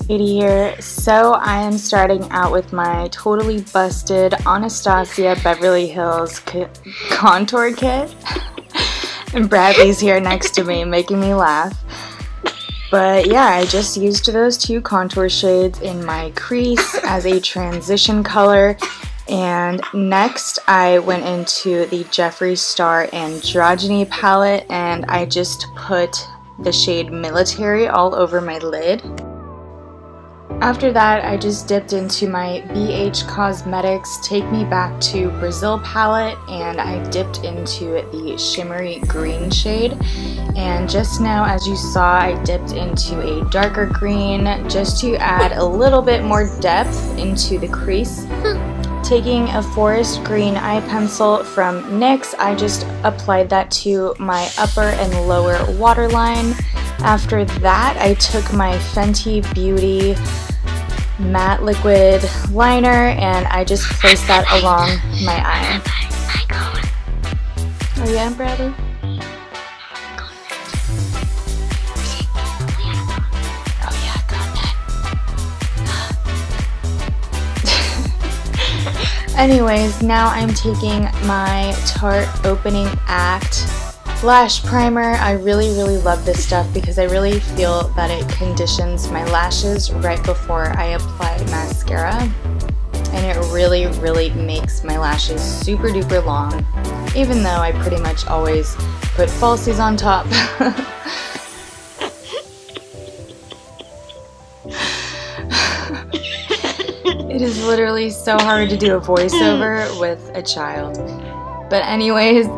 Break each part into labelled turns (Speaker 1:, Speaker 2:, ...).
Speaker 1: Katie here. So I am starting out with my totally busted Anastasia Beverly Hills contour kit. And Bradley's here next to me making me laugh. But yeah, I just used those two contour shades in my crease as a transition color. And next I went into the JEFFREE Star Androgyny palette and I just put the shade Military all over my lid. After that, I just dipped into my BH Cosmetics Take Me Back to Brazil palette and I dipped into the shimmery green shade. And just now, as you saw, I dipped into a darker green just to add a little bit more depth into the crease. Taking a forest green eye pencil from NYX, I just applied that to my upper and lower waterline. After that, I took my Fenty Beauty matte liquid liner and I just placed that along my eye. Oh yeah, Bradley? Oh yeah, got that. Anyways, now I'm taking my Tarte Opening Act lash primer. I really love this stuff because I really feel that it conditions my lashes right before I apply mascara, and it really makes my lashes super duper long, even though I pretty much always put falsies on top. It is literally so hard to do a voiceover with a child. But anyways,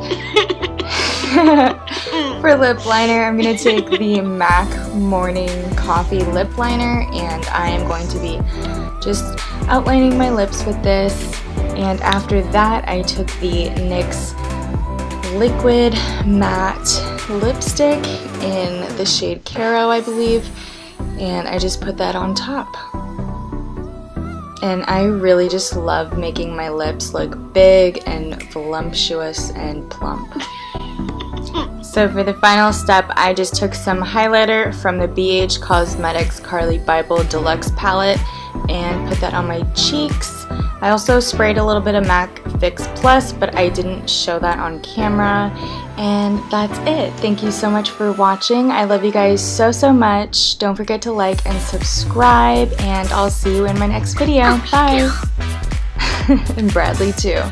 Speaker 1: for lip liner, I'm going to take the MAC Morning Coffee Lip Liner and I am going to be just outlining my lips with this. And after that, I took the NYX Liquid Matte Lipstick in the shade CAIRO, I believe, and I just put that on top. And I really just love making my lips look big and voluptuous and plump. So for the final step, I just took some highlighter from the BH Cosmetics CARLI BYBEL DELUXE palette and put that on my cheeks. I also sprayed a little bit of MAC Fix Plus, but I didn't show that on camera. And that's it. Thank you so much for watching. I love you guys so much. Don't forget to like and subscribe, and I'll see you in my next video. Bye! And Bradley too.